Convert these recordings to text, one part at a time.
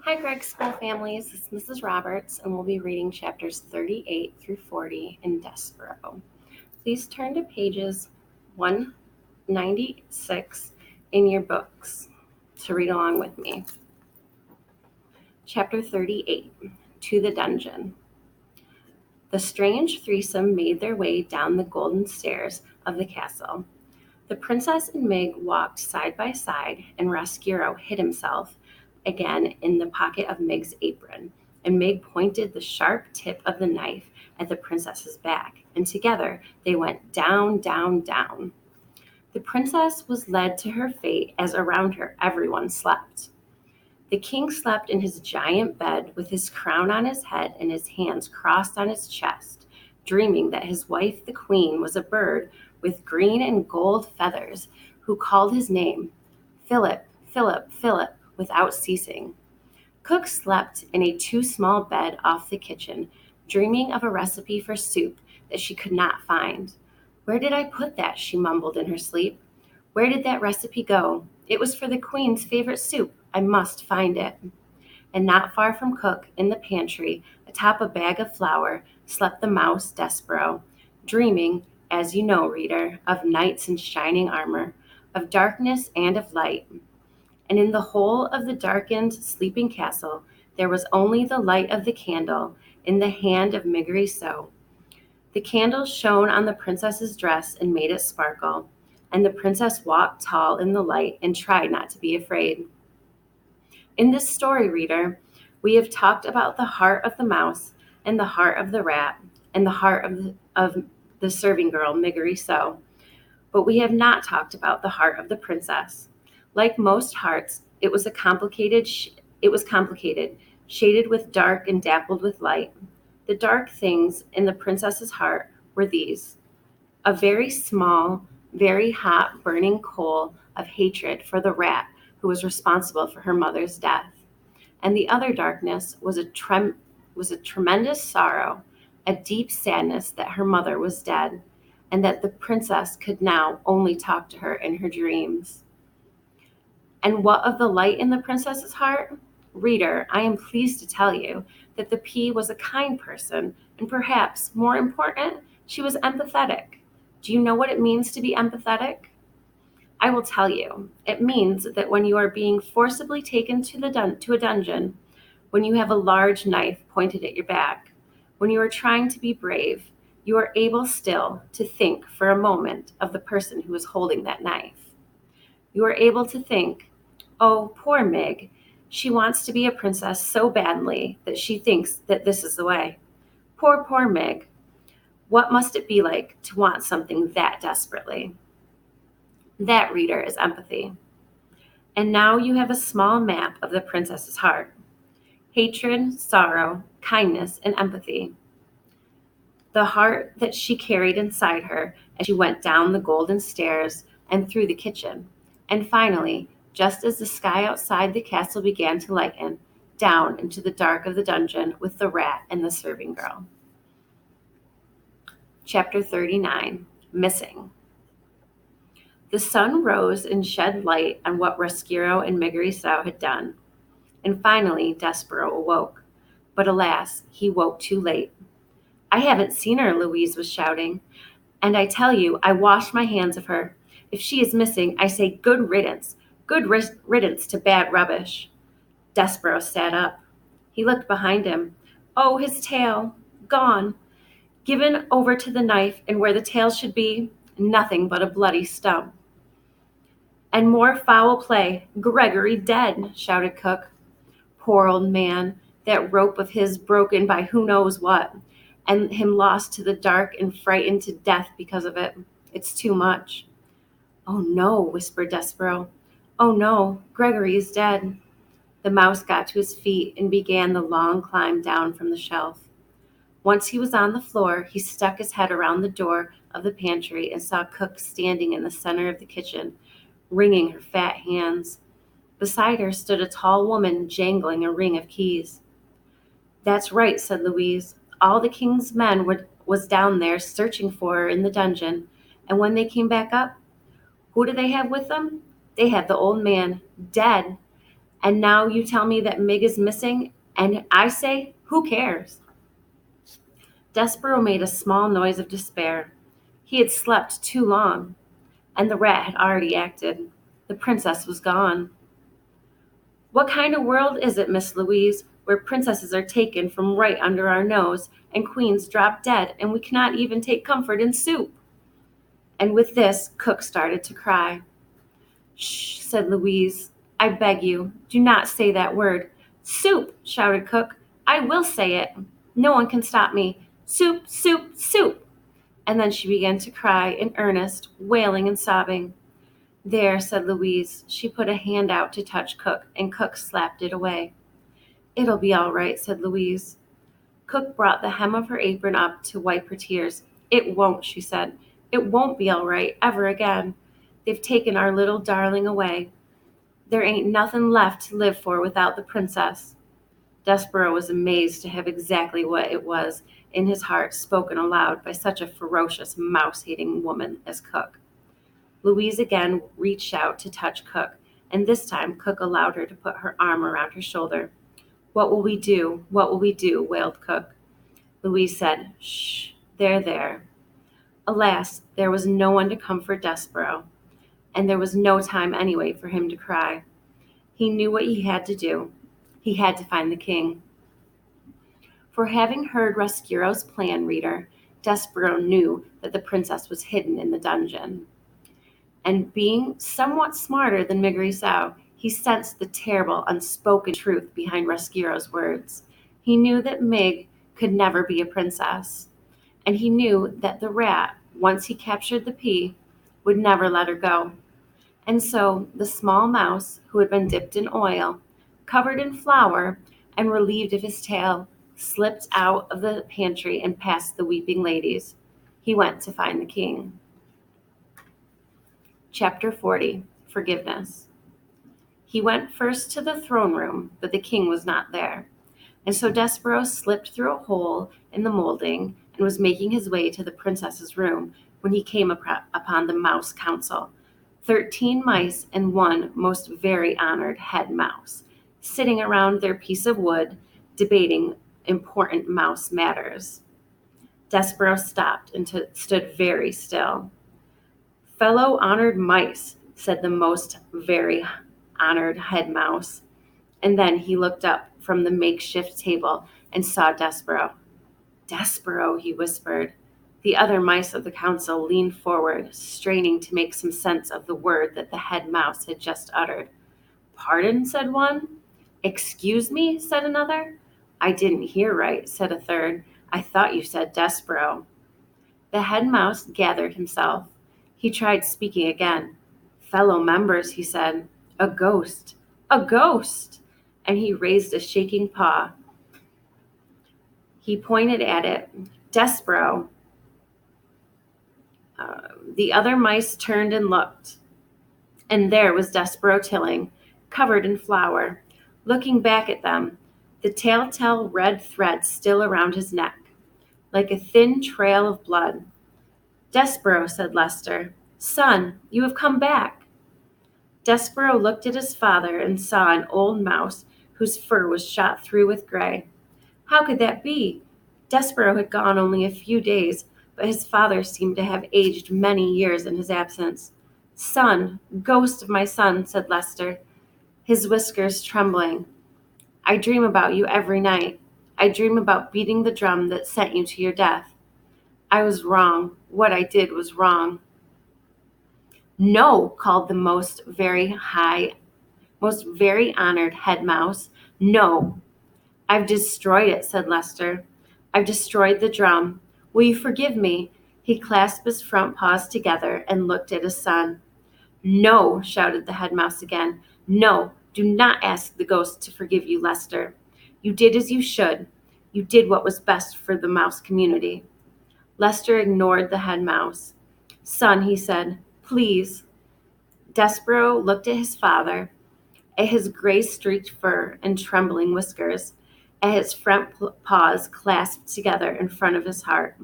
Hi, Greg School families. This is Mrs. Roberts, and we'll be reading chapters 38 through 40 in Despero. Please turn to pages 196 in your books to read along with me. Chapter 38, To the Dungeon. The strange threesome made their way down the golden stairs of the castle. The princess and Mig walked side by side, and Roscuro hid himself again in the pocket of Mig's apron, and Mig pointed the sharp tip of the knife at the princess's back, and together they went down, down, down. The princess was led to her fate as around her everyone slept. The king slept in his giant bed with his crown on his head and his hands crossed on his chest, dreaming that his wife the queen was a bird with green and gold feathers who called his name, Philip, Philip, Philip, without ceasing. Cook slept in a too small bed off the kitchen, dreaming of a recipe for soup that she could not find. Where did I put that? She mumbled in her sleep. Where did that recipe go? It was for the queen's favorite soup. I must find it. And not far from Cook, in the pantry, atop a bag of flour, slept the mouse Despero, dreaming, as you know, reader, of knights in shining armor, of darkness and of light. And in the whole of the darkened, sleeping castle, there was only the light of the candle in the hand of Migriso. The candle shone on the princess's dress and made it sparkle, and the princess walked tall in the light and tried not to be afraid. In this story, reader, we have talked about the heart of the mouse and the heart of the rat and the heart of the serving girl, Migriso, but we have not talked about the heart of the princess. Like most hearts, it was complicated, shaded with dark and dappled with light. The dark things in the princess's heart were these: a very small, very hot, burning coal of hatred for the rat who was responsible for her mother's death. And the other darkness was a tremendous sorrow, a deep sadness that her mother was dead, and that the princess could now only talk to her in her dreams. And what of the light in the princess's heart? Reader, I am pleased to tell you that the P was a kind person, and perhaps, more important, she was empathetic. Do you know what it means to be empathetic? I will tell you. It means that when you are being forcibly taken to a dungeon, when you have a large knife pointed at your back, when you are trying to be brave, you are able still to think for a moment of the person who is holding that knife. You are able to think, oh, poor Mig, she wants to be a princess so badly that she thinks that this is the way. Poor, poor Mig. What must it be like to want something that desperately? That, reader, is empathy. And now you have a small map of the princess's heart: hatred, sorrow, kindness, and empathy. The heart that she carried inside her as she went down the golden stairs and through the kitchen. And finally, just as the sky outside the castle began to lighten, down into the dark of the dungeon with the rat and the serving girl. Chapter 39, Missing. The sun rose and shed light on what Roscuro and Migriso had done. And finally, Despero awoke. But alas, he woke too late. I haven't seen her, Louise was shouting. And I tell you, I washed my hands of her. If she is missing, I say good riddance to bad rubbish. Despero sat up. He looked behind him. Oh, his tail, gone. Given over to the knife, and where the tail should be, nothing but a bloody stump. And more foul play. Gregory dead, shouted Cook. Poor old man, that rope of his broken by who knows what, and him lost to the dark and frightened to death because of it. It's too much. Oh no, whispered Despero. Oh no, Gregory is dead. The mouse got to his feet and began the long climb down from the shelf. Once he was on the floor, he stuck his head around the door of the pantry and saw Cook standing in the center of the kitchen, wringing her fat hands. Beside her stood a tall woman jangling a ring of keys. That's right, said Louise. All the king's men was down there searching for her in the dungeon, and when they came back up, who do they have with them? They had the old man, dead. And now you tell me that Mig is missing, and I say, who cares? Despero made a small noise of despair. He had slept too long, and the rat had already acted. The princess was gone. What kind of world is it, Miss Louise, where princesses are taken from right under our nose and queens drop dead, and we cannot even take comfort in soup? And with this, Cook started to cry. Shh, said Louise. I beg you, do not say that word. Soup, shouted Cook. I will say it. No one can stop me. Soup, soup, soup. And then she began to cry in earnest, wailing and sobbing. There, said Louise. She put a hand out to touch Cook, and Cook slapped it away. It'll be all right, said Louise. Cook brought the hem of her apron up to wipe her tears. It won't, she said. It won't be all right ever again. They've taken our little darling away. There ain't nothing left to live for without the princess. Despero was amazed to have exactly what it was in his heart spoken aloud by such a ferocious, mouse-hating woman as Cook. Louise again reached out to touch Cook, and this time Cook allowed her to put her arm around her shoulder. What will we do? What will we do? Wailed Cook. Louise said, Shh, there. Alas, there was no one to comfort Despero, and there was no time anyway for him to cry. He knew what he had to do. He had to find the king. For having heard Roscuro's plan, reader, Despero knew that the princess was hidden in the dungeon. And being somewhat smarter than Migrisao, he sensed the terrible, unspoken truth behind Roscuro's words. He knew that Mig could never be a princess, and he knew that the rat, once he captured the pea, would never let her go. And so the small mouse, who had been dipped in oil, covered in flour, and relieved of his tail, slipped out of the pantry and past the weeping ladies. He went to find the king. Chapter 40, Forgiveness. He went first to the throne room, but the king was not there. And so Despero slipped through a hole in the molding and was making his way to the princess's room when he came upon the mouse council, 13 mice and one most very honored head mouse, sitting around their piece of wood, debating important mouse matters. Despero stopped and stood very still. Fellow honored mice, said the most very honored head mouse, and then he looked up from the makeshift table and saw Despero. Despero, he whispered. The other mice of the council leaned forward, straining to make some sense of the word that the head mouse had just uttered. Pardon, said one. Excuse me, said another. I didn't hear right, said a third. I thought you said Despero. The head mouse gathered himself. He tried speaking again. Fellow members, he said. A ghost. A ghost! And he raised a shaking paw. He pointed at it. Despero. The other mice turned and looked. And there was Despero Tilling, covered in flour, looking back at them, the telltale red thread still around his neck, like a thin trail of blood. Despero, said Lester. Son, you have come back. Despero looked at his father and saw an old mouse whose fur was shot through with gray. How could that be? Despero had gone only a few days, but his father seemed to have aged many years in his absence. Son, ghost of my son, said Lester, his whiskers trembling. I dream about you every night. I dream about beating the drum that sent you to your death. I was wrong. What I did was wrong. No, called the most very honored head mouse. No. I've destroyed it, said Lester. I've destroyed the drum. Will you forgive me? He clasped his front paws together and looked at his son. No, shouted the head mouse again. No, do not ask the ghost to forgive you, Lester. You did as you should. You did what was best for the mouse community. Lester ignored the head mouse. Son, he said, please. Despero looked at his father, at his gray-streaked fur and trembling whiskers, at his front paws clasped together in front of his heart,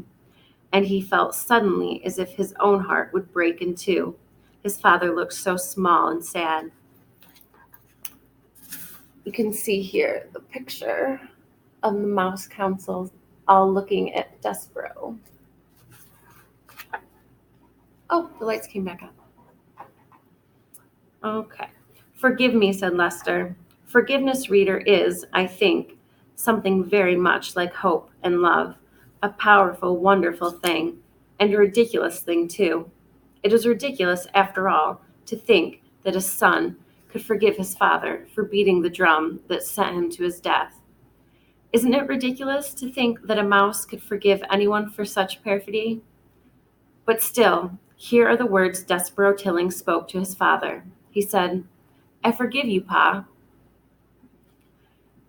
and he felt suddenly as if his own heart would break in two. His father looked so small and sad. You can see here the picture of the Mouse Council all looking at Despero. Oh, the lights came back up. Okay. Forgive me, said Lester. Forgiveness, reader, is, I think, something very much like hope and love, a powerful, wonderful thing, and a ridiculous thing, too. It is ridiculous, after all, to think that a son could forgive his father for beating the drum that sent him to his death. Isn't it ridiculous to think that a mouse could forgive anyone for such perfidy? But still, here are the words Despero Tilling spoke to his father. He said, I forgive you, Pa.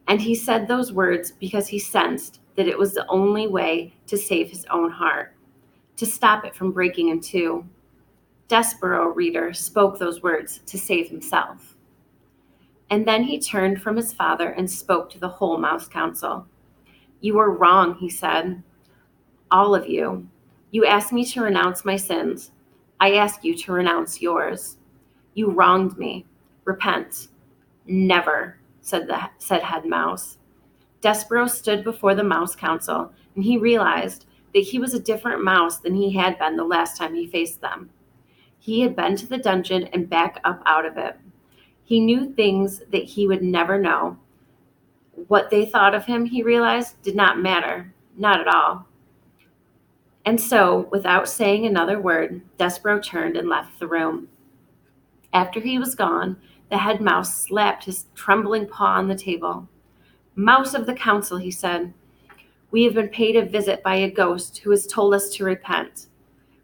And he said those words because he sensed that it was the only way to save his own heart, to stop it from breaking in two. Despero, reader, spoke those words to save himself. And then he turned from his father and spoke to the whole Mouse Council. You are wrong, he said. All of you. You asked me to renounce my sins. I ask you to renounce yours. You wronged me. Repent. Never, said Head Mouse. Despero stood before the Mouse Council, and he realized that he was a different mouse than he had been the last time he faced them. He had been to the dungeon and back up out of it. He knew things that he would never know. What they thought of him, he realized, did not matter. Not at all. And so, without saying another word, Despero turned and left the room. After he was gone, the head mouse slapped his trembling paw on the table. Mouse of the council, he said, we have been paid a visit by a ghost who has told us to repent.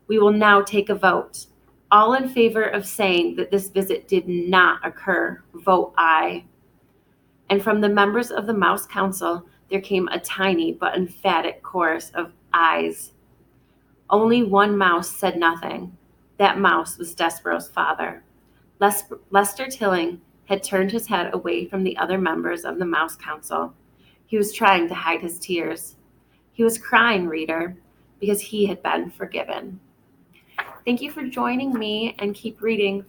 We will now take a vote. All in favor of saying that this visit did not occur, vote aye. And from the members of the Mouse Council, there came a tiny but emphatic chorus of ayes. Only one mouse said nothing. That mouse was Despero's father. Lester Tilling had turned his head away from the other members of the Mouse Council. He was trying to hide his tears. He was crying, reader, because he had been forgiven. Thank you for joining me, and keep reading